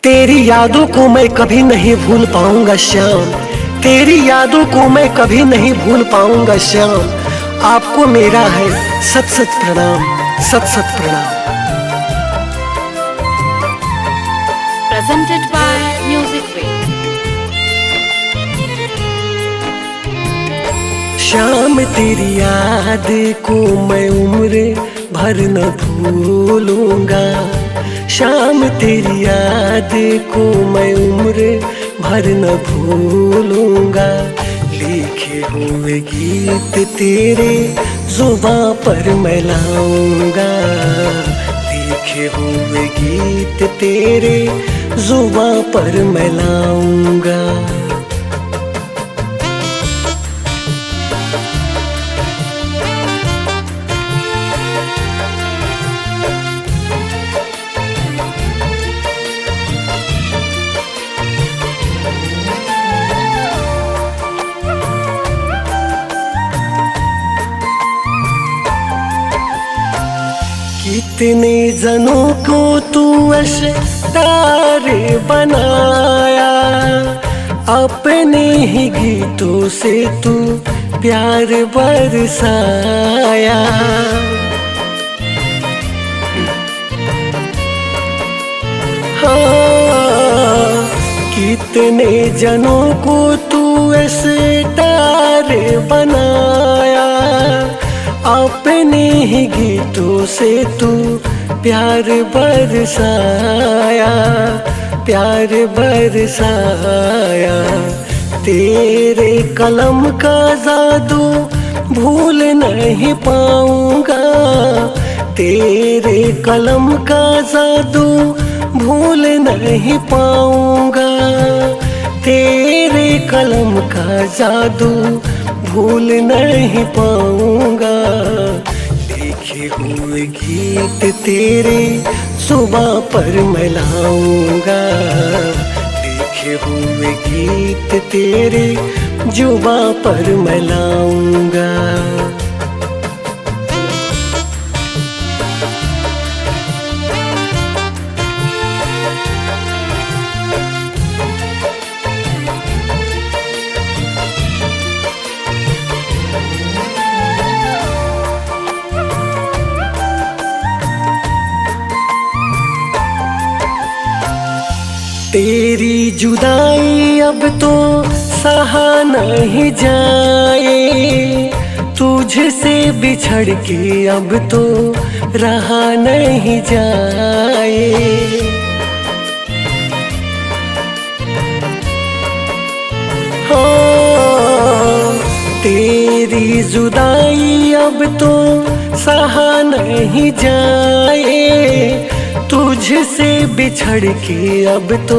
तेरी यादों को मैं कभी नहीं भूल पाऊंगा श्याम, तेरी यादों को मैं कभी नहीं भूल पाऊंगा श्याम। आपको मेरा है सत सत प्रणाम, सत सत प्रणाम। Presented by Music Way। Shyam तेरी याद को मैं उम्र भर न भूलूंगा, श्याम तेरी याद को मैं उम्र भर न भूलूंगा। लिखे हुए गीत तेरे जुबां पर मैं लाऊंगा, लिखे हुए गीत तेरे जुबां पर मैं लाऊंगा। कितने जनों को तू तारे बनाया, अपने ही गीतों से तू प्यार बरसाया। हाँ, कितने जनों को तू तारे बनाया, अपने ही गीतों से तू प्यार बरसाया, प्यार बरसाया। तेरे कलम का जादू भूल नहीं पाऊंगा, तेरे कलम का जादू भूल नहीं पाऊंगा, तेरे कलम का जादू भूल नहीं पाऊंगा। लिखे हुए गीत तेरे जुबां पर मैं लाऊंगा, लिखे हुए गीत तेरे जुबां पर मैं लाऊंगा। तेरी जुदाई अब तो सहा नहीं जाए, तुझसे बिछड़ के अब तो रहा नहीं जाए। हाँ, तेरी जुदाई अब तो सहा नहीं जाए, तुझसे बिछड़ के अब तो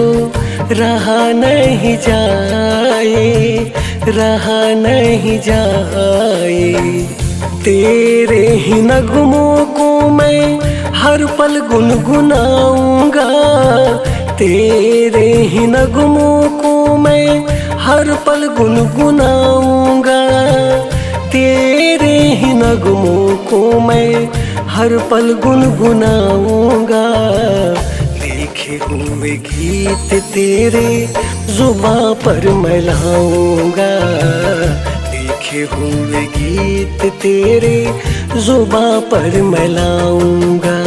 रहा नहीं जाए, रहा नहीं जाए। तेरे ही नगमों को मैं हर पल गुनगुनाऊंगा, तेरे ही नगमों को मैं हर पल गुनगुनाऊंगा, तेरे ही नगमों को मैं हर पल गुनगुनाऊंगा। लिखे हुए गीत तेरे जुबां पर मैं लाऊंगा, लिखे हुए गीत तेरे जुबां पर मैं लाऊंगा।